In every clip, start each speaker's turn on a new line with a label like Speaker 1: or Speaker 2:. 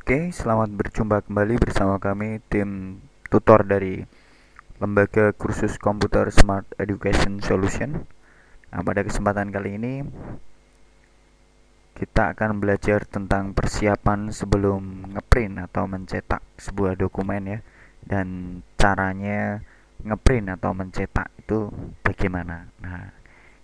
Speaker 1: Oke, selamat berjumpa kembali bersama kami tim tutor dari Lembaga Kursus Komputer Smart Education Solution. Nah, pada kesempatan kali ini kita akan belajar tentang persiapan sebelum ngeprint atau mencetak sebuah dokumen ya, dan caranya ngeprint atau mencetak itu bagaimana. Nah,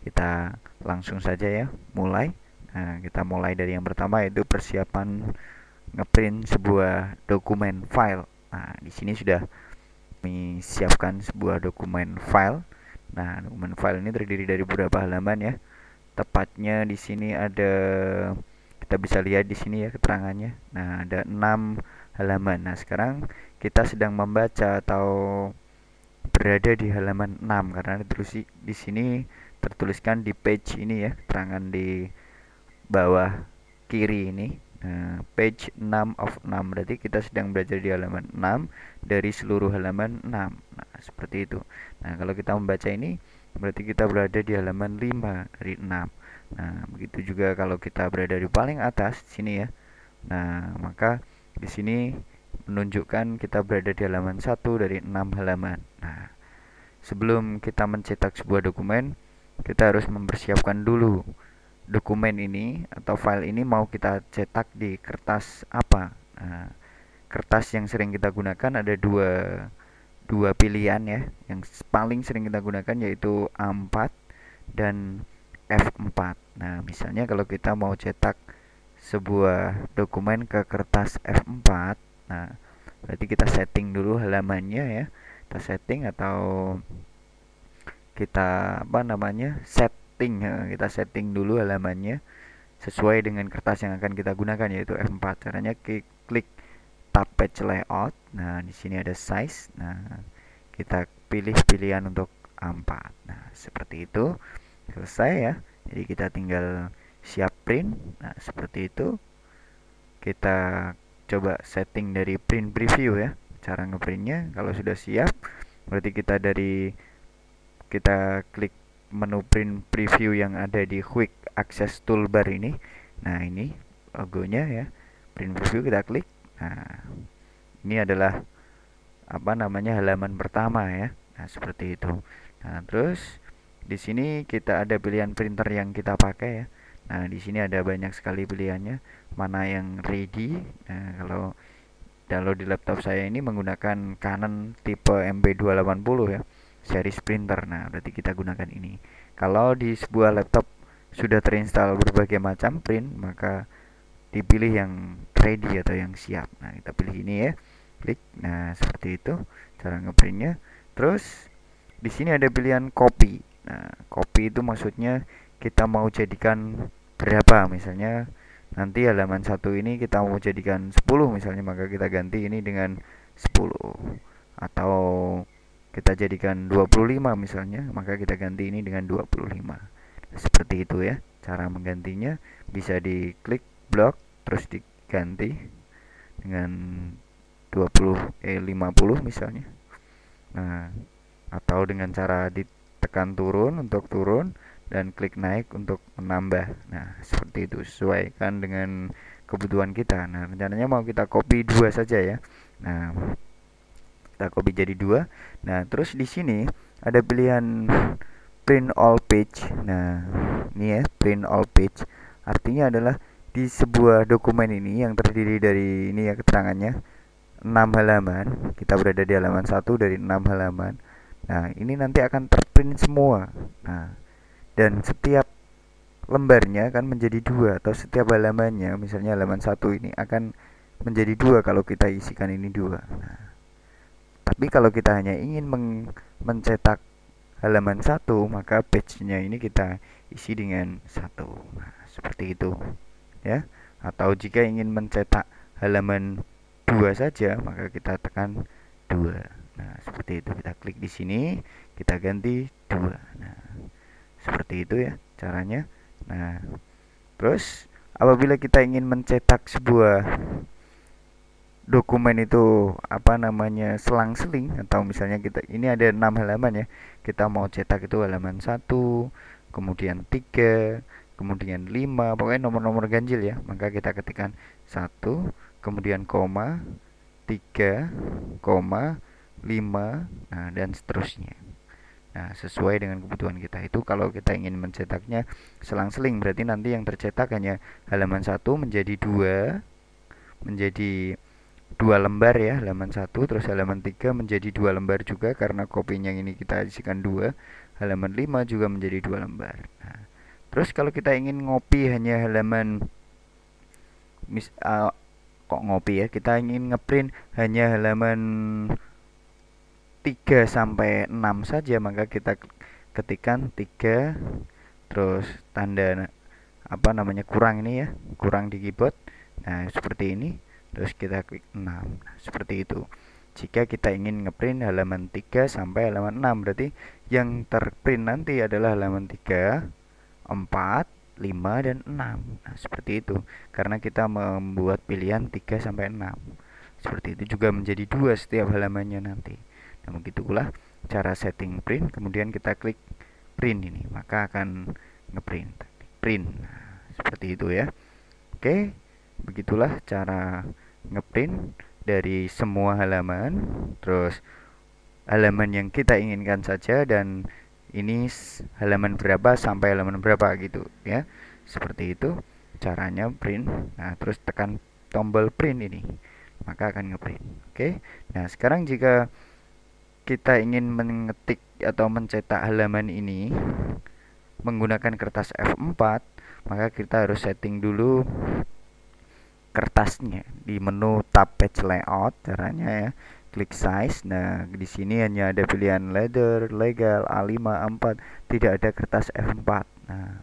Speaker 1: kita langsung saja ya, mulai. Nah, kita mulai dari yang pertama, yaitu persiapan ngeprint sebuah dokumen file. Nah, di sini sudah kami siapkan sebuah dokumen file. Nah, dokumen file ini terdiri dari beberapa halaman ya. Tepatnya di sini ada, kita bisa lihat di sini ya keterangannya. Nah, ada 6 halaman. Nah, sekarang kita sedang membaca atau berada di halaman 6 karena di sini tertuliskan di page ini ya, keterangan di bawah kiri ini. Nah, page 6 of 6 berarti kita sedang belajar di halaman 6 dari seluruh halaman 6. Nah, seperti itu. Nah, kalau kita membaca ini berarti kita berada di halaman 5 dari 6. Nah, begitu juga kalau kita berada di paling atas sini ya. Nah, maka di sini menunjukkan kita berada di halaman 1 dari 6 halaman. Nah, sebelum kita mencetak sebuah dokumen, kita harus mempersiapkan dulu dokumen ini atau file ini mau kita cetak di kertas apa. Nah, kertas yang sering kita gunakan ada dua pilihan ya. Yang paling sering kita gunakan yaitu A4 dan F4. Nah, misalnya kalau kita mau cetak sebuah dokumen ke kertas F4, nah berarti kita setting dulu halamannya ya. Kita setting atau kita apa namanya? Setting ya. Kita setting dulu halamannya sesuai dengan kertas yang akan kita gunakan yaitu F4. Caranya klik tab page layout. Nah, di sini ada size. Nah, kita pilih pilihan untuk A4. Nah, seperti itu. Selesai ya. Jadi kita tinggal siap print. Nah, seperti itu. Kita coba setting dari print preview ya. Cara ngeprintnya kalau sudah siap, berarti kita klik menu print preview yang ada di quick access toolbar ini. Nah, ini logonya ya. Print preview kita klik. Nah, ini adalah apa namanya, halaman pertama ya. Nah, seperti itu. Nah, terus di sini kita ada pilihan printer yang kita pakai ya. Nah, di sini ada banyak sekali pilihannya. Mana yang ready. Nah, kalau di laptop saya ini menggunakan Canon tipe MB280 ya, series printer. Nah, berarti kita gunakan ini. Kalau di sebuah laptop sudah terinstall berbagai macam print, maka dipilih yang ready atau yang siap. Nah, kita pilih ini ya. Klik. Nah, seperti itu cara ngeprintnya. Terus di sini ada pilihan copy. Nah, copy itu maksudnya kita mau jadikan berapa. Misalnya nanti halaman satu ini kita mau jadikan 10 misalnya, maka kita ganti ini dengan 10. Atau kita jadikan 25 misalnya, maka kita ganti ini dengan 25. Seperti itu ya cara menggantinya. Bisa diklik blok terus diganti dengan 50 misalnya. Nah, atau dengan cara ditekan turun untuk turun dan klik naik untuk menambah. Nah, seperti itu, sesuaikan dengan kebutuhan kita. Nah, rencananya mau kita copy dua saja ya. Nah, kita copy jadi dua. Nah, terus di sini ada pilihan print all page. Nah, ini ya, print all page. Artinya adalah di sebuah dokumen ini yang terdiri dari ini ya keterangannya 6 halaman, kita berada di halaman 1 dari 6 halaman. Nah, ini nanti akan terprint semua. Nah, dan setiap lembarnya akan menjadi dua, atau setiap halamannya, misalnya halaman 1 ini akan menjadi dua kalau kita isikan ini dua. Nah, tapi kalau kita hanya ingin mencetak halaman satu, maka page-nya ini kita isi dengan satu. Nah, seperti itu ya. Atau jika ingin mencetak halaman dua saja, maka kita tekan dua. Nah, seperti itu, kita klik di sini, kita ganti dua. Nah, seperti itu ya caranya. Nah, terus apabila kita ingin mencetak sebuah dokumen itu apa namanya, selang-seling, atau misalnya kita ini ada 6 halaman ya, kita mau cetak itu halaman satu, kemudian 3, kemudian 5, pokoknya nomor-nomor ganjil ya, maka kita ketikkan 1, kemudian koma, 3, koma, 5, nah dan seterusnya. Nah, sesuai dengan kebutuhan kita. Itu kalau kita ingin mencetaknya selang-seling, berarti nanti yang tercetak hanya halaman 1 menjadi 2, menjadi 2 lembar ya, halaman 1, terus halaman 3 menjadi 2 lembar juga karena kopinya ini kita isikan 2. Halaman 5 juga menjadi 2 lembar. Nah, terus kalau kita ingin ngopi hanya halaman kok ngopi ya, kita ingin ngeprint hanya halaman 3 sampai 6 saja, maka kita ketikkan 3 terus tanda apa namanya kurang ini ya, kurang di keyboard. Nah, seperti ini. Terus kita klik 6. Nah, seperti itu. Jika kita ingin ngeprint halaman 3 sampai halaman 6, berarti yang terprint nanti adalah halaman 3, 4, 5 dan 6. Nah, seperti itu. Karena kita membuat pilihan 3 sampai 6. Seperti itu juga menjadi 2 setiap halamannya nanti. Nah, begitulah cara setting print. Kemudian kita klik print ini, maka akan ngeprint. Print. Nah, seperti itu ya. Oke, begitulah cara ngeprint dari semua halaman. Terus halaman yang kita inginkan saja, dan ini halaman berapa sampai halaman berapa gitu ya. Seperti itu caranya print. Nah, terus tekan tombol print ini, maka akan ngeprint. Oke. Nah, sekarang jika kita ingin mengetik atau mencetak halaman ini menggunakan kertas F4, maka kita harus setting dulu kertasnya di menu tab page layout. Caranya ya, klik size. Nah, di sini hanya ada pilihan leather, legal, A5, A4, tidak ada kertas F4. Nah,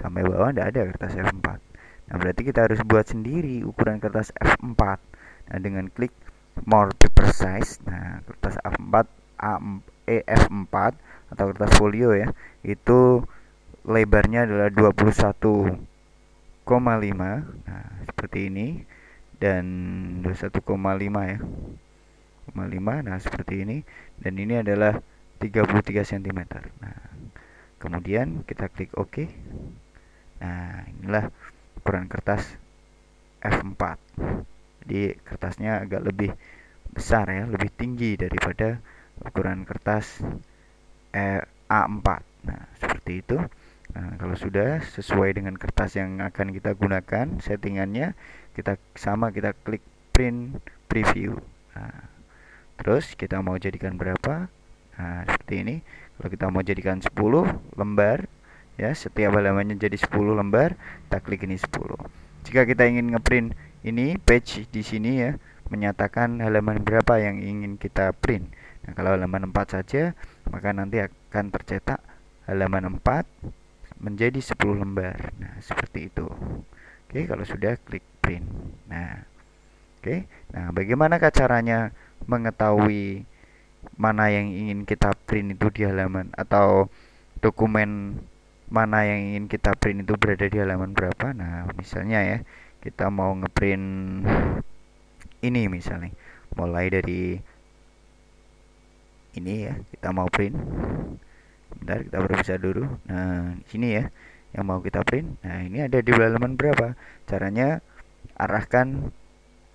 Speaker 1: sampai bawah tidak ada kertas F4. Nah, berarti kita harus buat sendiri ukuran kertas F4. Nah, dengan klik more paper size. Nah, kertas A4 F4 atau kertas folio ya, itu lebarnya adalah 21,5. Nah, seperti ini, dan 21,5 ya, 5. Nah, seperti ini, dan ini adalah 33 cm. Nah, kemudian kita klik OK. Nah, inilah ukuran kertas F4. Jadi kertasnya agak lebih besar ya, lebih tinggi daripada ukuran kertas A4. Nah, seperti itu. Nah, kalau sudah sesuai dengan kertas yang akan kita gunakan settingannya, kita klik print preview. Nah, terus kita mau jadikan berapa? Nah, seperti ini. Kalau kita mau jadikan 10 lembar ya, setiap halamannya jadi 10 lembar, kita klik ini 10. Jika kita ingin ngeprint ini page di sini ya, menyatakan halaman berapa yang ingin kita print. Nah, kalau halaman 4 saja, maka nanti akan tercetak halaman 4 menjadi 10 lembar. Nah, seperti itu. Oke, kalau sudah klik print. Nah, oke. Nah, bagaimanakah caranya mengetahui mana yang ingin kita print itu di halaman, atau dokumen mana yang ingin kita print itu berada di halaman berapa? Nah, misalnya ya, kita mau ngeprint ini misalnya, mulai dari ini ya, kita mau print. Bentar, kita periksa dulu. Nah, di sini ya yang mau kita print. Nah, ini ada di halaman berapa? Caranya arahkan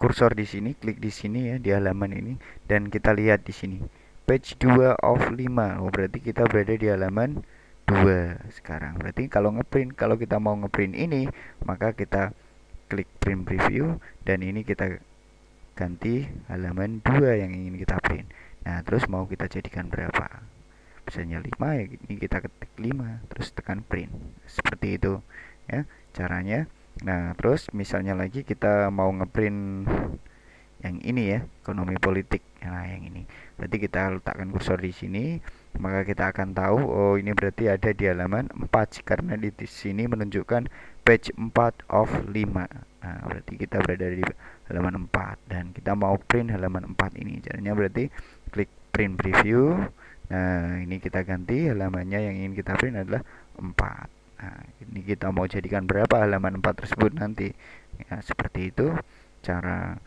Speaker 1: kursor di sini, klik di sini ya, di halaman ini, dan kita lihat di sini page 2 of 5. Oh, berarti kita berada di halaman 2 sekarang. Berarti kalau kita mau ngeprint ini, maka kita klik print preview, dan ini kita ganti halaman 2 yang ingin kita print. Nah, terus mau kita jadikan berapa? Misalnya 5 ya, ini kita ketik 5, terus tekan print. Seperti itu ya caranya. Nah, terus misalnya lagi kita mau ngeprint yang ini ya, ekonomi politik. Nah, yang ini. Berarti kita letakkan kursor di sini, maka kita akan tahu oh ini berarti ada di halaman 4 karena di sini menunjukkan page 4 of 5. Nah, berarti kita berada di halaman 4 dan kita mau print halaman 4 ini. Caranya berarti klik print preview. Nah, ini kita ganti halamannya, yang ingin kita print adalah 4. Nah, ini kita mau jadikan berapa halaman 4 tersebut nanti. Ya, seperti itu cara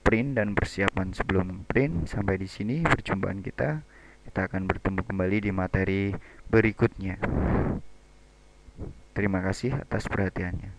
Speaker 1: print dan persiapan sebelum print. Sampai di sini perjumpaan kita. Kita akan bertemu kembali di materi berikutnya. Terima kasih atas perhatiannya.